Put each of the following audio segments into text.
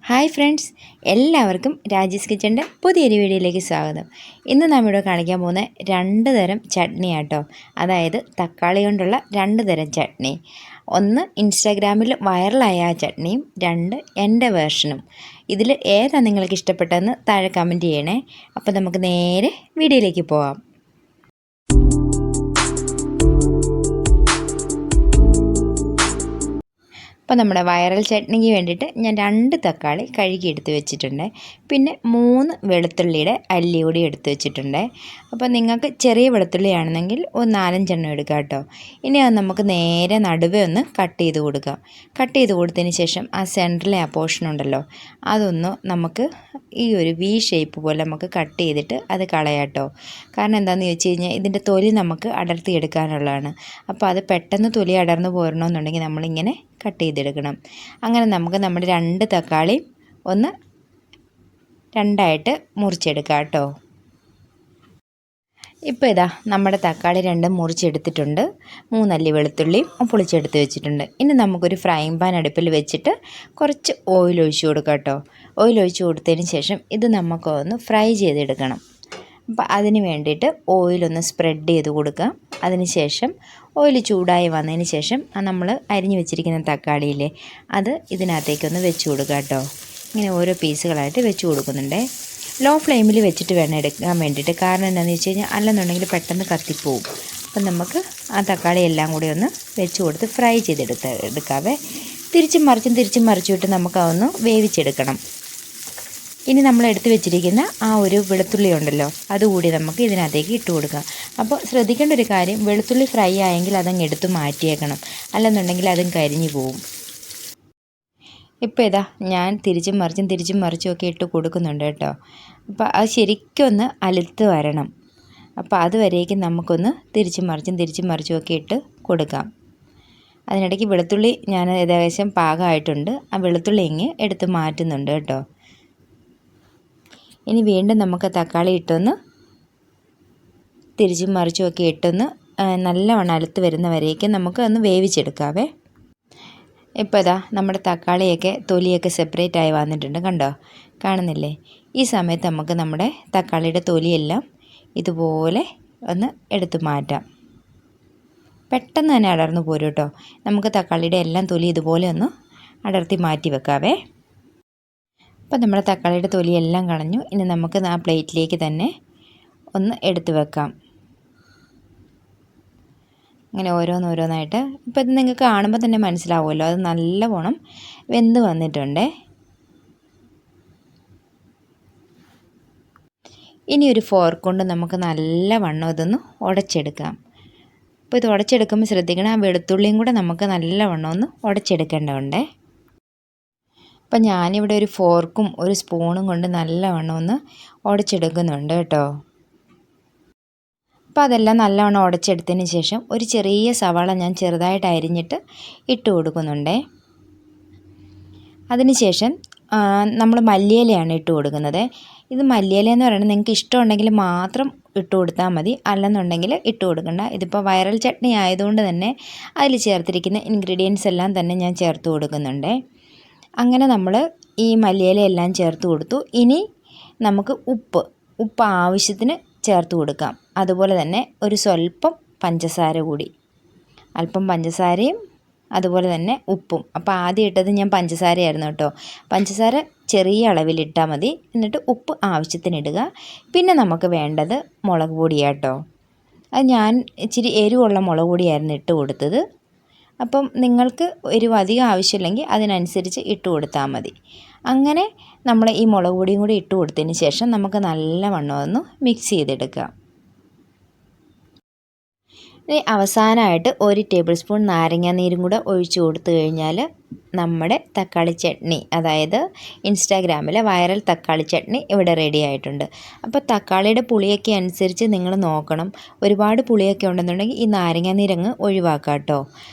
Hi friends, എല്ലാവർക്കും രാജീസ് കിച്ചൻ്റെ പുതിയൊരു വീഡിയോയിലേക്ക് സ്വാഗതം. ഇന്ന് നമ്മളിവിടെ കാണിക്കാൻ പോകുന്ന രണ്ട് തരം ചട്നിയാട്ടോ. അതായത് തക്കാളി കൊണ്ടുള്ള രണ്ട് തരം ചട്നി. ഒന്ന് ഇൻസ്റ്റാഗ്രാമിൽ വൈറലായ ആ ചട്നിയും, രണ്ട് എൻ്റെ വേർഷനും. ഇതിൽ ഏതാണ് നിങ്ങൾക്ക് ഇഷ്ടപ്പെട്ടതെന്ന് താഴെ കമൻറ്റ് ചെയ്യണേ. അപ്പോൾ നമുക്ക് നേരെ വീഡിയോയിലേക്ക് പോകാം. അപ്പോൾ നമ്മുടെ വൈറൽ ചട്നിക്ക് വേണ്ടിയിട്ട് ഞാൻ 2 തക്കാളി കഴുകി എടുത്ത് വെച്ചിട്ടുണ്ട്. പിന്നെ 3 വെളുത്തുള്ളിയുടെ അല്ലി കൂടി എടുത്ത് വെച്ചിട്ടുണ്ട്. അപ്പോൾ നിങ്ങൾക്ക് ചെറിയ വെളുത്തുള്ളി ആണെന്നെങ്കിൽ ഒരു 4-5 എണ്ണം എടുക്കാം കേട്ടോ. ഇനി അത് നമുക്ക് നേരെ നടുവേ ഒന്ന് കട്ട് ചെയ്ത് കൊടുക്കാം. കട്ട് ചെയ്ത് കൊടുത്തതിന് ശേഷം ആ സെൻറ്ററിലെ ആ പോർഷൻ ഉണ്ടല്ലോ, അതൊന്ന് നമുക്ക് ഈ ഒരു വി ഷേപ്പ് പോലെ നമുക്ക് കട്ട് ചെയ്തിട്ട് അത് കളയാട്ടോ. കാരണം എന്താണെന്ന് ചോദിച്ചു കഴിഞ്ഞാൽ ഇതിൻ്റെ തൊലി നമുക്ക് അടർത്തിയെടുക്കാനുള്ളതാണ്. അപ്പോൾ അത് പെട്ടെന്ന് തൊലി അടർന്നു പോരണമെന്നുണ്ടെങ്കിൽ നമ്മളിങ്ങനെ കട്ട് ചെയ്തെടുക്കണം. അങ്ങനെ നമുക്ക് നമ്മുടെ 2 തക്കാളി ഒന്ന് രണ്ടായിട്ട് മുറിച്ചെടുക്കാം കേട്ടോ. ഇപ്പോൾ ഇതാ നമ്മുടെ തക്കാളി 2 മുറിച്ചെടുത്തിട്ടുണ്ട്. 3 അല്ലി വെളുത്തുള്ളിയും പൊളിച്ചെടുത്ത് വെച്ചിട്ടുണ്ട്. ഇനി നമുക്കൊരു ഫ്രൈങ് പാൻ അടുപ്പിൽ വെച്ചിട്ട് കുറച്ച് ഓയിൽ ഒഴിച്ച് കൊടുക്കാം കേട്ടോ. ഓയിൽ ഒഴിച്ച് കൊടുത്തതിന് ശേഷം ഇത് നമുക്കൊന്ന് ഫ്രൈ ചെയ്തെടുക്കണം. അപ്പോൾ അതിന് വേണ്ടിയിട്ട് ഓയിലൊന്ന് സ്പ്രെഡ് ചെയ്ത് കൊടുക്കാം. അതിന് ശേഷം ഓയിൽ ചൂടായി വന്നതിന് ശേഷം നമ്മൾ അരിഞ്ഞു വെച്ചിരിക്കുന്ന തക്കാളിയില്ലേ, അത് ഇതിനകത്തേക്കൊന്ന് വെച്ച് കൊടുക്കാം കേട്ടോ. ഇങ്ങനെ ഓരോ പീസുകളായിട്ട് വെച്ച് കൊടുക്കുന്നുണ്ട്. ലോ ഫ്ലെയിമിൽ വെച്ചിട്ട് വേണം എടുക്കാൻ വേണ്ടിയിട്ട്. കാരണം എന്താണെന്ന് വെച്ച് കഴിഞ്ഞാൽ അല്ലെന്നുണ്ടെങ്കിൽ പെട്ടെന്ന് കത്തിപ്പോവും. അപ്പം നമുക്ക് ആ തക്കാളി എല്ലാം കൂടി ഒന്ന് വെച്ച് കൊടുത്ത് ഫ്രൈ എടുക്കാവേ. തിരിച്ചും മറിച്ചിട്ട് നമുക്ക് അതൊന്ന് വേവിച്ചെടുക്കണം. ഇനി നമ്മൾ എടുത്ത് വെച്ചിരിക്കുന്ന ആ ഒരു വെളുത്തുള്ളി ഉണ്ടല്ലോ, അതുകൂടി നമുക്ക് ഇതിനകത്തേക്ക് ഇട്ട് കൊടുക്കാം. അപ്പോൾ ശ്രദ്ധിക്കേണ്ട ഒരു കാര്യം, വെളുത്തുള്ളി ഫ്രൈ ആയെങ്കിൽ അതങ്ങ് എടുത്ത് മാറ്റിയേക്കണം, അല്ലെന്നുണ്ടെങ്കിൽ അതും കരിഞ്ഞു പോവും. ഇപ്പോൾ ഇതാ ഞാൻ തിരിച്ചും മറിച്ചും ഒക്കെ ഇട്ട് കൊടുക്കുന്നുണ്ട് കേട്ടോ. അപ്പോൾ അത് ശരിക്കും ഒന്ന് അലുത്ത് വരണം. അപ്പോൾ അതുവരേക്കും നമുക്കൊന്ന് തിരിച്ചും മറിച്ചും ഒക്കെ ഇട്ട് കൊടുക്കാം. അതിനിടയ്ക്ക് വെളുത്തുള്ളി ഞാൻ ഏകദേശം പാകമായിട്ടുണ്ട്. ആ വെളുത്തുള്ളി ഇങ്ങ് എടുത്ത് മാറ്റുന്നുണ്ട് കേട്ടോ. ഇനി വീണ്ടും നമുക്ക് തക്കാളി ഇട്ടൊന്ന് തിരിച്ചും മറിച്ചും ഒക്കെ ഇട്ടൊന്ന് നല്ലവണ്ണം അലുത്ത് വരുന്നവരേക്കും നമുക്ക് ഒന്ന് വേവിച്ചെടുക്കാവേ. ഇപ്പോൾ ഇതാ നമ്മുടെ തക്കാളിയൊക്കെ തൊലിയൊക്കെ സെപ്പറേറ്റ് ആയി വന്നിട്ടുണ്ട്, കണ്ടോ, കാണുന്നില്ലേ? ഈ സമയത്ത് നമുക്ക് നമ്മുടെ തക്കാളിയുടെ തൊലിയെല്ലാം ഇതുപോലെ ഒന്ന് എടുത്ത് മാറ്റാം. പെട്ടെന്ന് തന്നെ അടർന്നു പോരും കേട്ടോ. നമുക്ക് തക്കാളിയുടെ എല്ലാം തൊലി ഇതുപോലെ ഒന്ന് അടർത്തി മാറ്റി വെക്കാവേ. അപ്പോൾ നമ്മുടെ തക്കാളിയുടെ തൊലിയെല്ലാം കളഞ്ഞു. ഇനി നമുക്ക് ആ പ്ലേറ്റിലേക്ക് തന്നെ ഒന്ന് എടുത്ത് വെക്കാം. അങ്ങനെ ഓരോന്നായിട്ട്. ഇപ്പോൾ ഇത് നിങ്ങൾക്ക് കാണുമ്പോൾ തന്നെ മനസ്സിലാവുമല്ലോ, അത് നല്ലവണ്ണം വെന്ത് വന്നിട്ടുണ്ട്. ഇനി ഒരു ഫോർക്ക് കൊണ്ട് നമുക്ക് നല്ലവണ്ണം ഇതൊന്ന് ഉടച്ചെടുക്കാം. അപ്പോൾ ഇത് ഉടച്ചെടുക്കുമ്പോൾ ശ്രദ്ധിക്കണം, ആ വെളുത്തുള്ളിയും കൂടെ നമുക്ക് നല്ലവണ്ണം ഒന്ന് ഉടച്ചെടുക്കേണ്ടതുണ്ട്. അപ്പം ഞാനിവിടെ ഒരു ഫോർക്കും ഒരു സ്പൂണും കൊണ്ട് നല്ലവണ്ണം ഒന്ന് ഉടച്ചെടുക്കുന്നുണ്ട് കേട്ടോ. അപ്പോൾ അതെല്ലാം നല്ലവണ്ണം ഉടച്ചെടുത്തതിന് ശേഷം ഒരു ചെറിയ സവാള ഞാൻ ചെറുതായിട്ട് അരിഞ്ഞിട്ട് ഇട്ട് കൊടുക്കുന്നുണ്ട്. അതിനുശേഷം നമ്മൾ മല്ലിയിലയാണ് ഇട്ട് കൊടുക്കുന്നത്. ഇത് മല്ലിയില എന്ന് പറയുന്നത് നിങ്ങൾക്ക് ഇഷ്ടമുണ്ടെങ്കിൽ മാത്രം ഇട്ട് കൊടുത്താൽ മതി, അല്ലെന്നുണ്ടെങ്കിൽ ഇട്ട് കൊടുക്കണ്ട. ഇതിപ്പോൾ വൈറൽ ചട്നി ആയതുകൊണ്ട് തന്നെ അതിൽ ചേർത്തിരിക്കുന്ന ഇൻഗ്രീഡിയൻസ് എല്ലാം തന്നെ ഞാൻ ചേർത്ത് കൊടുക്കുന്നുണ്ട്. അങ്ങനെ നമ്മൾ ഈ മല്ലിയില എല്ലാം ചേർത്ത് കൊടുത്തു. ഇനി നമുക്ക് ഉപ്പ് ആവശ്യത്തിന് ചേർത്ത് കൊടുക്കാം. അതുപോലെ തന്നെ ഒരു സ്വല്പം പഞ്ചസാര കൂടി, അല്പം പഞ്ചസാരയും അതുപോലെ തന്നെ ഉപ്പും. അപ്പോൾ ആദ്യം ഇട്ടത് ഞാൻ പഞ്ചസാരയായിരുന്നു കേട്ടോ. പഞ്ചസാര ചെറിയ അളവിലിട്ടാൽ മതി. എന്നിട്ട് ഉപ്പ് ആവശ്യത്തിന് ഇടുക. പിന്നെ നമുക്ക് വേണ്ടത് മുളക് പൊടിയാട്ടോ. അത് ഞാൻ ഇച്ചിരി എരിവുള്ള മുളക് പൊടിയായിരുന്നു ഇട്ട് കൊടുത്തത്. അപ്പം നിങ്ങൾക്ക് എരിവ് അധികം ആവശ്യമില്ലെങ്കിൽ അതിനനുസരിച്ച് ഇട്ട് കൊടുത്താൽ മതി. അങ്ങനെ നമ്മൾ ഈ മുളക് പൊടിയും കൂടി ഇട്ട് കൊടുത്തതിന് ശേഷം നമുക്ക് നല്ലവണ്ണം ഒന്ന് മിക്സ് ചെയ്തെടുക്കാം. ഇനി അവസാനമായിട്ട് 1 ടേബിൾ സ്പൂൺ നാരങ്ങാനീരും കൂടെ ഒഴിച്ച് കൊടുത്തു കഴിഞ്ഞാൽ നമ്മുടെ തക്കാളി ചട്നി, അതായത് ഇൻസ്റ്റാഗ്രാമിലെ വൈറൽ തക്കാളി ചട്നി ഇവിടെ റെഡി ആയിട്ടുണ്ട്. അപ്പോൾ തക്കാളിയുടെ പുളിയൊക്കെ അനുസരിച്ച് നിങ്ങൾ നോക്കണം. ഒരുപാട് പുളിയൊക്കെ ഉണ്ടെന്നുണ്ടെങ്കിൽ ഈ നാരങ്ങാനീരങ്ങ് ഒഴിവാക്കാം കേട്ടോ.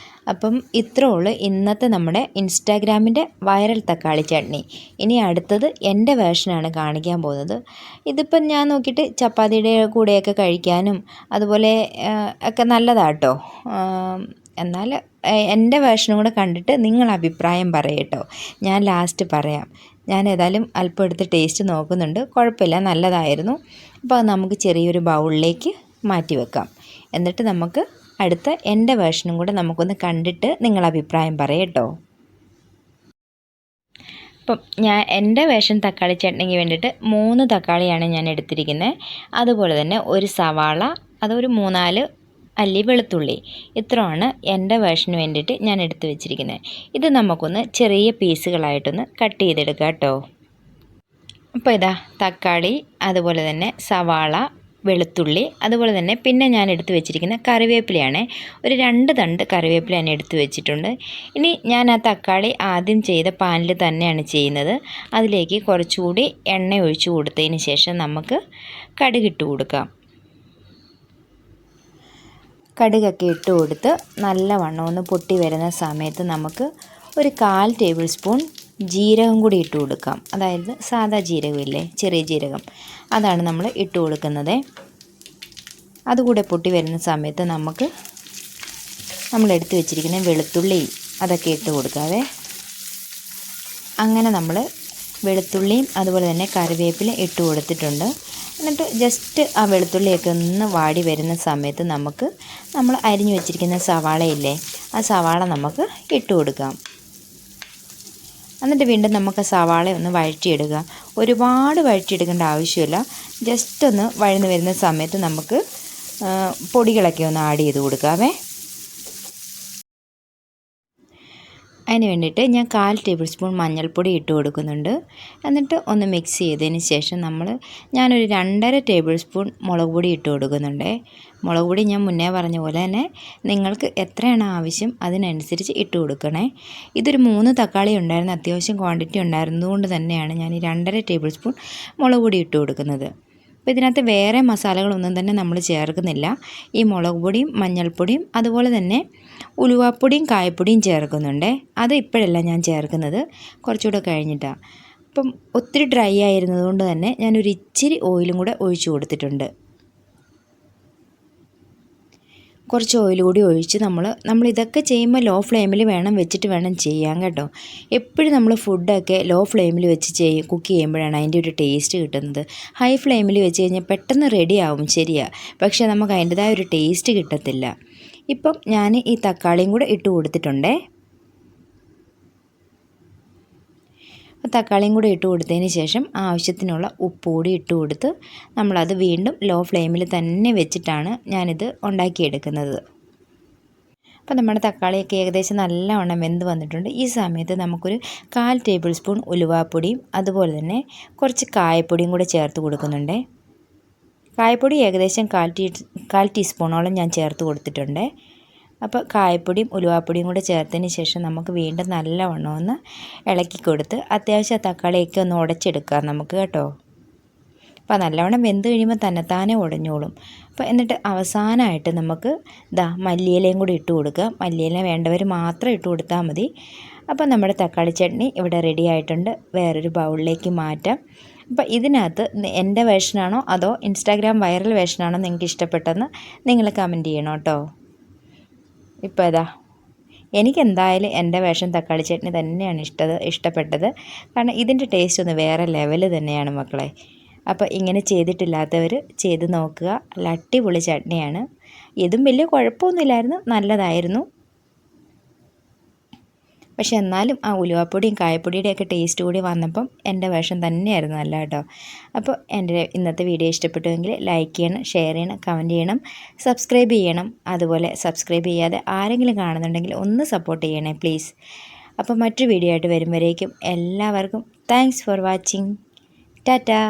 അപ്പം ഇത്രേ ഉള്ളൂ ഇന്നത്തെ നമ്മുടെ ഇൻസ്റ്റാഗ്രാമിൻ്റെ വൈറൽ തക്കാളി ചട്നി. ഇനി അടുത്തത് എൻ്റെ വേർഷനാണ് കാണിക്കാൻ പോകുന്നത്. ഇതിപ്പം ഞാൻ നോക്കിയിട്ട് ചപ്പാത്തിയുടെ കൂടെയൊക്കെ കഴിക്കാനും അതുപോലെ ഒക്കെ നല്ലതാട്ടോ. എന്നാൽ എൻ്റെ വേർഷനും കൂടെ കണ്ടിട്ട് നിങ്ങൾ അഭിപ്രായം പറയട്ടോ. ഞാൻ ലാസ്റ്റ് പറയാം. ഞാൻ ഏതായാലും അല്പം എടുത്ത് ടേസ്റ്റ് നോക്കുന്നുണ്ട്. കുഴപ്പമില്ല, നല്ലതായിരുന്നു. അപ്പോൾ അത് നമുക്ക് ചെറിയൊരു ബൗളിലേക്ക് മാറ്റി വെക്കാം. എന്നിട്ട് നമുക്ക് അടുത്ത എൻ്റെ വേർഷനും കൂടെ നമുക്കൊന്ന് കണ്ടിട്ട് നിങ്ങളുടെ അഭിപ്രായം പറയാം കേട്ടോ. അപ്പം എൻ്റെ വേർഷൻ തക്കാളി ചട്നിക്ക് വേണ്ടിയിട്ട് 3 തക്കാളിയാണ് ഞാൻ എടുത്തിരിക്കുന്നത്. അതുപോലെ തന്നെ ഒരു സവാള, അതൊരു 3-4 അല്ലി വെളുത്തുള്ളി, ഇത്രയാണ് എൻ്റെ വേർഷന് വേണ്ടിയിട്ട് ഞാൻ എടുത്തു വെച്ചിരിക്കുന്നത്. ഇത് നമുക്കൊന്ന് ചെറിയ പീസുകളായിട്ടൊന്ന് കട്ട് ചെയ്തെടുക്കാം കേട്ടോ. അപ്പോൾ ഇതാ തക്കാളി, അതുപോലെ തന്നെ സവാള, വെളുത്തുള്ളി, അതുപോലെ തന്നെ പിന്നെ ഞാൻ എടുത്തു വെച്ചിരിക്കുന്ന കറിവേപ്പിലയാണ്. ഒരു 2 തണ്ട് കറിവേപ്പില ഞാൻ എടുത്തു വെച്ചിട്ടുണ്ട്. ഇനി ഞാൻ ആ തക്കാളി ആദ്യം ചെയ്ത പാനിൽ തന്നെയാണ് ചെയ്യുന്നത്. അതിലേക്ക് കുറച്ചുകൂടി എണ്ണ ഒഴിച്ചു കൊടുത്തതിന് ശേഷം നമുക്ക് കടുകിട്ട് കൊടുക്കാം. കടുകൊക്കെ ഇട്ട് കൊടുത്ത് നല്ലവണ്ണം ഒന്ന് പൊട്ടി വരുന്ന സമയത്ത് നമുക്ക് ഒരു 1/4 ടേബിൾ സ്പൂൺ ജീരകം കൂടി ഇട്ട് കൊടുക്കാം. അതായത് സാദാ ജീരകമില്ലേ, ചെറിയ ജീരകം, അതാണ് നമ്മൾ ഇട്ട് കൊടുക്കുന്നത്. അതുകൂടെ പൊട്ടി വരുന്ന സമയത്ത് നമുക്ക് നമ്മൾ എടുത്തു വെച്ചിരിക്കുന്ന വെളുത്തുള്ളി അതൊക്കെ ഇട്ട് കൊടുക്കാവേ. അങ്ങനെ നമ്മൾ വെളുത്തുള്ളിയും അതുപോലെ തന്നെ കറിവേപ്പില ഇട്ട് കൊടുത്തിട്ടുണ്ട്. എന്നിട്ട് ജസ്റ്റ് ആ വെളുത്തുള്ളിയൊക്കെ ഒന്ന് വാടി വരുന്ന സമയത്ത് നമ്മൾ അരിഞ്ഞു വെച്ചിരിക്കുന്ന സവാളയില്ലേ, ആ സവാള നമുക്ക് ഇട്ട് കൊടുക്കാം. എന്നിട്ട് വീണ്ടും നമുക്ക് സവാള ഒന്ന് വഴറ്റിയിടുക. ഒരുപാട് വഴറ്റിയെടുക്കേണ്ട ആവശ്യമില്ല. ജസ്റ്റ് ഒന്ന് വഴന്ന് വരുന്ന സമയത്ത് നമുക്ക് പൊടികളൊക്കെ ഒന്ന് ആഡ് ചെയ്ത് കൊടുക്കാവേ. അതിന് വേണ്ടിയിട്ട് ഞാൻ 1/4 ടേബിൾ സ്പൂൺ മഞ്ഞൾപ്പൊടി ഇട്ട് കൊടുക്കുന്നുണ്ട്. എന്നിട്ട് ഒന്ന് മിക്സ് ചെയ്തതിന് ശേഷം ഞാനൊരു 2.5 ടേബിൾ സ്പൂൺ മുളക് പൊടി ഇട്ട് കൊടുക്കുന്നുണ്ട്. മുളക് പൊടി ഞാൻ മുന്നേ പറഞ്ഞ പോലെ തന്നെ നിങ്ങൾക്ക് എത്രയാണ് ആവശ്യം അതിനനുസരിച്ച് ഇട്ട് കൊടുക്കണേ. ഇതൊരു 3 തക്കാളി ഉണ്ടായിരുന്നു, അത്യാവശ്യം ക്വാണ്ടിറ്റി ഉണ്ടായിരുന്നതുകൊണ്ട് തന്നെയാണ് ഞാൻ ഈ 2.5 ടേബിൾ സ്പൂൺ മുളക് പൊടി ഇട്ട് കൊടുക്കുന്നത്. അപ്പോൾ ഇതിനകത്ത് വേറെ മസാലകളൊന്നും തന്നെ നമ്മൾ ചേർക്കുന്നില്ല. ഈ മുളക് പൊടിയും മഞ്ഞൾപ്പൊടിയും അതുപോലെ തന്നെ ഉലുവാപ്പൊടിയും കായപ്പൊടിയും ചേർക്കുന്നുണ്ട്. അത് ഇപ്പോഴല്ല ഞാൻ ചേർക്കുന്നത്, കുറച്ചുകൂടെ കഴിഞ്ഞിട്ടാണ്. അപ്പം ഒത്തിരി ഡ്രൈ ആയിരുന്നതുകൊണ്ട് തന്നെ ഞാനൊരു ഇച്ചിരി ഓയിലും കൂടെ ഒഴിച്ചു കൊടുത്തിട്ടുണ്ട്. കുറച്ച് ഓയിൽ കൂടി ഒഴിച്ച് നമ്മൾ ഇതൊക്കെ ചെയ്യുമ്പോൾ ലോ ഫ്ലെയിമിൽ വെച്ചിട്ട് വേണം ചെയ്യാൻ കേട്ടോ. എപ്പോഴും നമ്മൾ ഫുഡൊക്കെ ലോ ഫ്ലെയിമിൽ വെച്ച് കുക്ക് ചെയ്യുമ്പോഴാണ് അതിൻ്റെ ഒരു ടേസ്റ്റ് കിട്ടുന്നത്. ഹൈ ഫ്ലെയിമിൽ വെച്ച് കഴിഞ്ഞാൽ പെട്ടെന്ന് റെഡി ആവും, ശരിയാ, പക്ഷേ നമുക്ക് അതിൻ്റെതായ ഒരു ടേസ്റ്റ് കിട്ടത്തില്ല. ഇപ്പം ഞാൻ ഈ തക്കാളിയും കൂടെ ഇട്ട് കൊടുത്തിട്ടുണ്ടേ. തക്കാളിയും കൂടി ഇട്ട് കൊടുത്തതിന് ശേഷം ആവശ്യത്തിനുള്ള ഉപ്പ് കൂടി ഇട്ട് കൊടുത്ത് നമ്മളത് വീണ്ടും ലോ ഫ്ലെയിമിൽ തന്നെ വെച്ചിട്ടാണ് ഞാനിത് ഉണ്ടാക്കിയെടുക്കുന്നത്. അപ്പോൾ നമ്മുടെ തക്കാളിയൊക്കെ ഏകദേശം നല്ലവണ്ണം വെന്ത് വന്നിട്ടുണ്ട്. ഈ സമയത്ത് നമുക്കൊരു 1/4 ടേബിൾ സ്പൂൺ ഉലുവാപ്പൊടിയും അതുപോലെ തന്നെ കുറച്ച് കായപ്പൊടിയും കൂടെ ചേർത്ത് കൊടുക്കുന്നുണ്ട്. കായപ്പൊടി ഏകദേശം 1/4 ടീസ്പൂണോളം ഞാൻ ചേർത്ത് കൊടുത്തിട്ടുണ്ട്. അപ്പോൾ കായപ്പൊടിയും ഉലുവാപ്പൊടിയും കൂടെ ചേർത്തതിന് ശേഷം നമുക്ക് വീണ്ടും നല്ലവണ്ണം ഒന്ന് ഇളക്കി കൊടുത്ത് അത്യാവശ്യം തക്കാളിയൊക്കെ ഒന്ന് ഉടച്ചെടുക്കാം നമുക്ക് കേട്ടോ. അപ്പോൾ നല്ലവണ്ണം വെന്ത് കഴിയുമ്പോൾ തന്നെത്താനെ ഉടഞ്ഞോളും. അപ്പോൾ എന്നിട്ട് അവസാനമായിട്ട് നമുക്ക് മല്ലിയിലയും കൂടി ഇട്ട് കൊടുക്കുക. മല്ലിയില വേണ്ടവർ മാത്രം ഇട്ട് കൊടുത്താൽ മതി. അപ്പോൾ നമ്മുടെ തക്കാളി ചട്നി ഇവിടെ റെഡി ആയിട്ടുണ്ട്. വേറൊരു ബൗളിലേക്ക് മാറ്റാം. അപ്പോൾ ഇതിനകത്ത് എൻ്റെ വേർഷനാണോ അതോ ഇൻസ്റ്റാഗ്രാം വൈറൽ വേർഷനാണോ നിങ്ങൾക്ക് ഇഷ്ടപ്പെട്ടെന്ന് നിങ്ങൾ കമൻറ്റ് ചെയ്യണം കേട്ടോ. ഇപ്പോൾ എനിക്കെന്തായാലും എൻ്റെ വേർഷൻ തക്കാളി ചട്നി തന്നെയാണ് ഇഷ്ടപ്പെട്ടത്. കാരണം ഇതിൻ്റെ ടേസ്റ്റ് ഒന്ന് വേറെ ലെവൽ തന്നെയാണ് മക്കളെ. അപ്പോൾ ഇങ്ങനെ ചെയ്തിട്ടില്ലാത്തവർ ചെയ്ത് നോക്കുക. നല്ല അടിപൊളി ചട്നിയാണ്. ഇതും വലിയ കുഴപ്പമൊന്നുമില്ലായിരുന്നു, നല്ലതായിരുന്നു. പക്ഷെ എന്നാലും ആ ഉലുവാപ്പൊടിയും കായപ്പൊടിയുടെയൊക്കെ ടേസ്റ്റ് കൂടി വന്നപ്പം എൻ്റെ വേർഷൻ തന്നെയായിരുന്നു നല്ല കേട്ടോ. അപ്പോൾ എൻ്റെ ഇന്നത്തെ വീഡിയോ ഇഷ്ടപ്പെട്ടുവെങ്കിൽ ലൈക്ക് ചെയ്യണം, ഷെയർ ചെയ്യണം, കമൻറ്റ് ചെയ്യണം, സബ്സ്ക്രൈബ് ചെയ്യണം. അതുപോലെ സബ്സ്ക്രൈബ് ചെയ്യാതെ ആരെങ്കിലും കാണുന്നുണ്ടെങ്കിൽ ഒന്ന് സപ്പോർട്ട് ചെയ്യണേ പ്ലീസ്. അപ്പോൾ മറ്റൊരു വീഡിയോ ആയിട്ട് വരുമ്പോഴേക്കും എല്ലാവർക്കും താങ്ക്സ് ഫോർ വാച്ചിങ്. ടാറ്റാ.